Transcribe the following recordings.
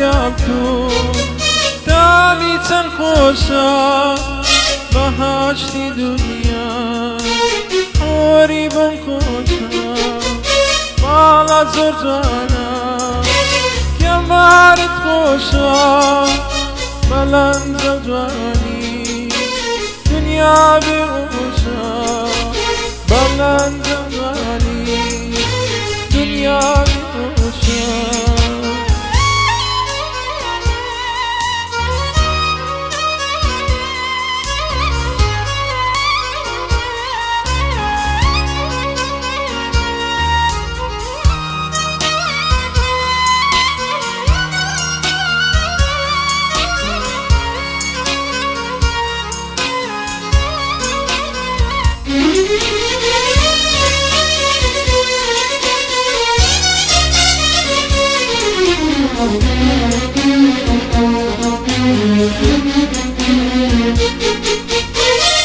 لەگەڵ تو تامی چەند خۆشە بەهاشتی دنیا خۆری بم کۆچە باڵە زۆر جوانە کێمبارت خۆشە بەلەنجە جوانی دنیا بێهۆشە بەلەنجە جوانی دنیا بێهۆشە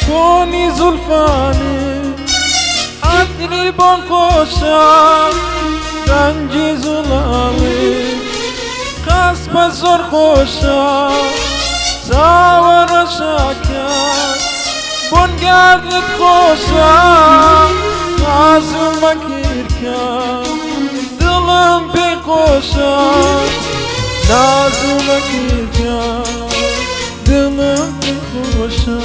تۆنی زولفانت عەتری بۆم خۆشە ڕەنگی زوڵاڵت قەس بە زۆر خۆشە چاوە ڕەشاکات بۆنگاردت خۆشە نازم مەگیرکە دڵم پێی خۆشە نازم مەگیرکە دڵم پێی خۆشە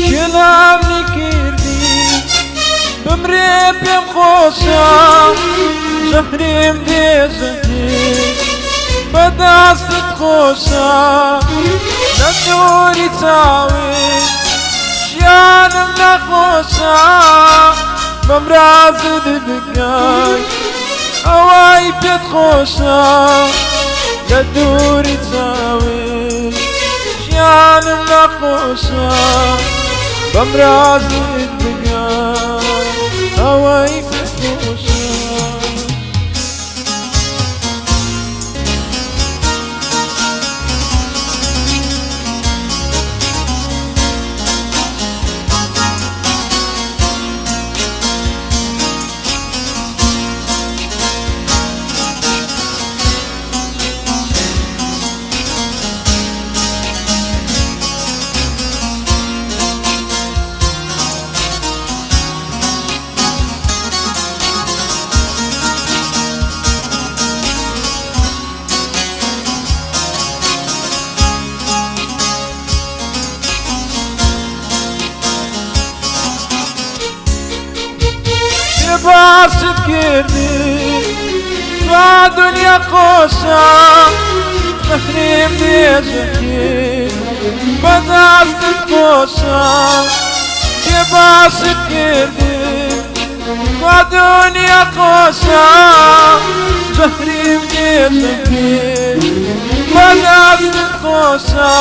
کلامنی کردی بمرێ پێم خۆشە ژەهریم دێژەکێ بەدەستت خۆشە لە دووری چاوێت ژیانم نەخۆشە بەم رازت بگەی ئەوەی پێت خۆشە لە دووری چاوێت ژیانم نەخۆشە بەم رازت بگەی ئەوەی پێت خۆشە باست کردی تو دنیا خۆشە ژەهریم دێژەکێ بەدەستت خۆشە کێ باست کردی تو دنیا خۆشە ژەهریم دێژەکێ بەدەستت خۆشە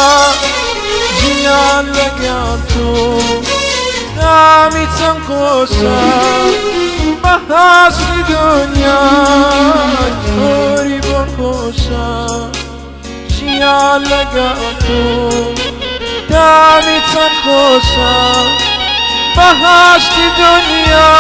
ژیان لەگەڵ تۆ تامی چەند خۆشە بەهاشتی دنیای خۆری بۆم خۆشە ژیان لەگەڵ تۆ تامی چەند خۆشە بەهاشتی دنیا